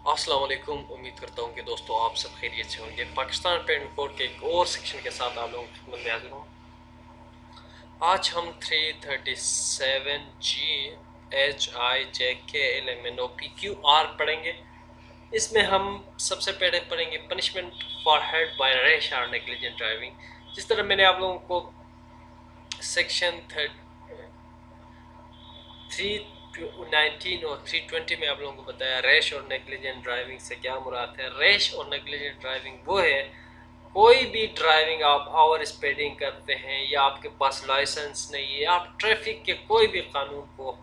अस्सलाम वालेकुम। उम्मीद करता हूँ कि दोस्तों आप सब खैरियत से होंगे। पाकिस्तान पेंट कोड के एक और सेक्शन के साथ आप लोगों की खिदमत में हाजिर हूँ। आज हम 337 जी H I J K L M N O P Q R पढ़ेंगे। इसमें हम सबसे पहले पढ़ेंगे punishment for hurt by rash और नेग्लिजेंट ड्राइविंग। जिस तरह मैंने आप लोगों को सेक्शन 319 और 320 में आप लोगों को बताया रैश और नेग्लिजेंट ड्राइविंग से क्या मुराद है। रैश और नेग्लिजेंट ड्राइविंग वो है कोई भी ड्राइविंग आप ओवर स्पीडिंग करते हैं या आपके पास लाइसेंस नहीं है, आप ट्रैफिक के कोई भी कानून को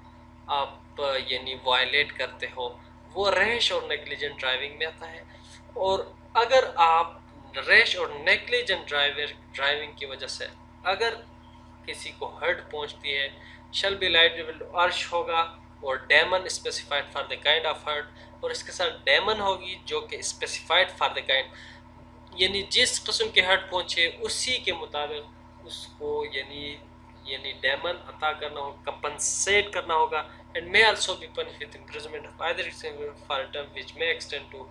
आप यानी वायलेट करते हो, वो रैश और नेग्लिजेंट ड्राइविंग में आता है। और अगर आप रैश और नेग्लिजेंट ड्राइविंग की वजह से अगर किसी को हर्ट पहुंचती है, शल बी लाइबल टू अर्श होगा और डेमन specified for the kind of hurt, और इसके साथ डेमन होगी जो कि स्पेसिफाइड फॉर द काइंड, यानी जिस किस्म के हर्ट पहुंचे उसी के मुताबिक उसको यानी डेमन अता करना होगा, कंपनसेट करना होगा। And may also be punished with imprisonment of either for a term which may extend to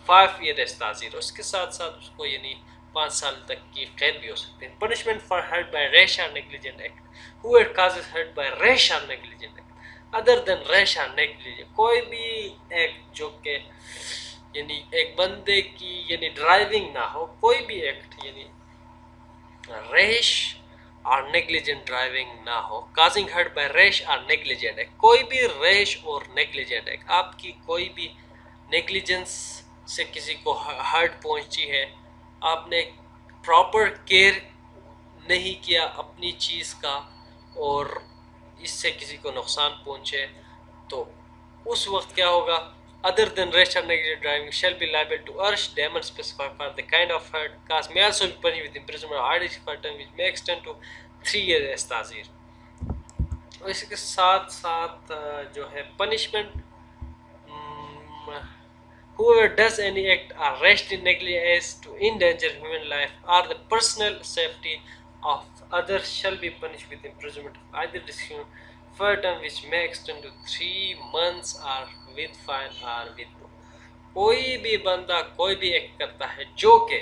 5 year ताज़ीर। उसके साथ साथ उसको यानी 5 साल तक की कैद भी हो सकते हैं। Punishment for hurt by rash और negligent act, whoever causes hurt by rash और negligent act other than rash और नेग्लिजेंट, कोई भी एक्ट जो कि यानी एक बंदे की यानी ड्राइविंग ना हो, कोई भी एक्ट यानी रैश और नेग्लिजेंट ड्राइविंग ना हो, काजिंग हर्ट बाय रैश और नेग्लिजेंट एक्ट, कोई भी रैश और नेग्लिजेंट एक्ट, आपकी कोई भी नेग्लिजेंस से किसी को हर्ट पहुंची है, आपने प्रॉपर केयर नहीं किया अपनी चीज़ का और इससे किसी को नुकसान पहुंचे, तो उस वक्त क्या होगा। अदर देन रेस्ट और negative driving shall be liable to अर्श डेमन specified for the kind of hurt cause may also be punished with imprisonment और आइडिश for term which may extend to 3 year ताज़ीर। और इसके साथ साथ जो है punishment, whoever does any act or rash in negligence to endanger human life or the personal safety of others shall be punished with imprisonment of either discretion for a term which may extend to 3 months or with fine or with कोई भी बंदा कोई भी act करता है जो कि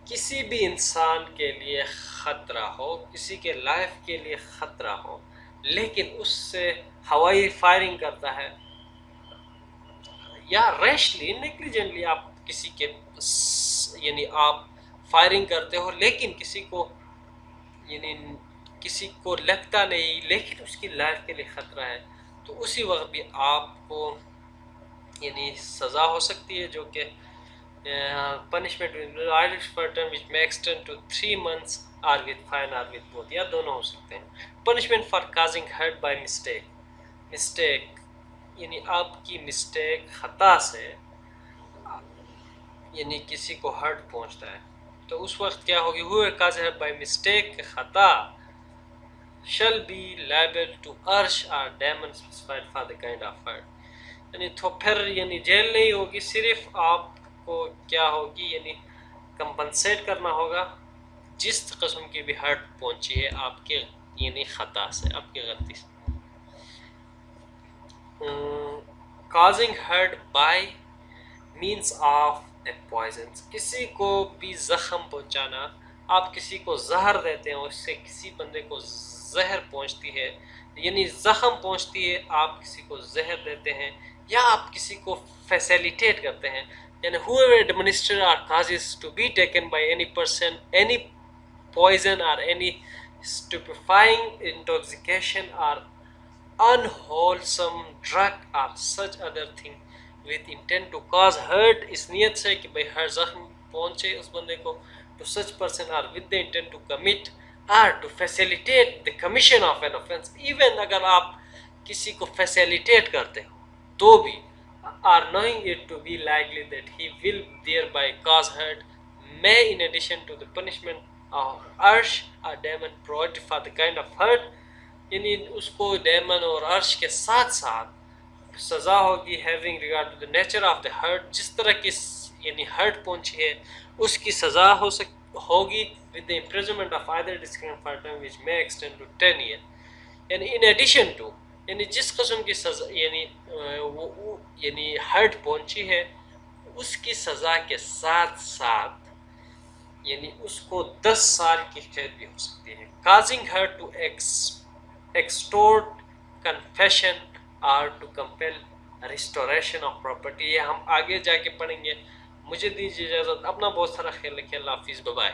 किसी भी इंसान के लिए ख़तरा हो, किसी के लाइफ के लिए ख़तरा हो, लेकिन उससे हवाई फायरिंग करता है या रैशली नेग्लिजेंटली आप किसी के यानी आप फायरिंग करते हो लेकिन किसी को यानी किसी को लगता नहीं लेकिन उसकी लाइफ के लिए ख़तरा है, तो उसी वक्त भी आपको यानी सज़ा हो सकती है जो कि punishment for term which may extend to 3 months or with fine or with both, या दोनों हो सकते हैं। Punishment for causing hurt by mistake यानी आपकी मिस्टेक खता से यानी किसी को हर्ट पहुंचता है, तो उस वक्त क्या होगी। हुए काज हर्ट बाय मिस्टेक खता shall be liable to अर्श और डेमन specified for the kind of hurt, यानी तो फिर यानी जेल नहीं होगी, सिर्फ आपको क्या होगी यानी कंपनसेट करना होगा जिस किस्म की भी हर्ट पहुंची है आपके यानी खता से, आपकी गलती से। Causing hurt by means of a poison, किसी को भी जख्म पहुंचाना, आप किसी को जहर देते हो, उससे किसी बंदे को जहर पहुंचती है यानी जख्म पहुंचती है, आप किसी को जहर देते हैं या आप किसी को फैसिलिटेट करते हैं, यानी whoever administer or causes to be taken by any person any poison or any stupefying intoxication or unwholesome drug or such other thing with intent to cause hurt, इस नियत से कि भाई हर जख्म पहुंचे उस बंदे को, to such person or with the intent to commit or to facilitate the commission of an offense, even अगर आप किसी को facilitate करते हो तो भी, are knowing it to be likely that he will thereby cause hurt, may in addition to the punishment of arsh or demon provided for the kind of hurt, यानी उसको डेमन और अर्श के साथ साथ सज़ा होगी having regard to the nature of the hurt, जिस तरह की यानी हर्ट पहुंची है उसकी सज़ा होगी with the imprisonment of either discrimination for term which may extend to 10 year, यानी इन एडिशन टू یعنی جس قسم کی سزا یعنی یعنی ہرٹ پہنچی ہے اس کی سزا کے ساتھ ساتھ یعنی اس کو 10 سال کی قید بھی ہو سکتی ہے. Causing hurt to extort confession اور to compel restoration of property. یہ ہم آگے جا کے پڑھیں گے. مجھے دیجیے اجازت. اپنا بہت سارا خیال رکھیے. اللہ حافظ. بائے.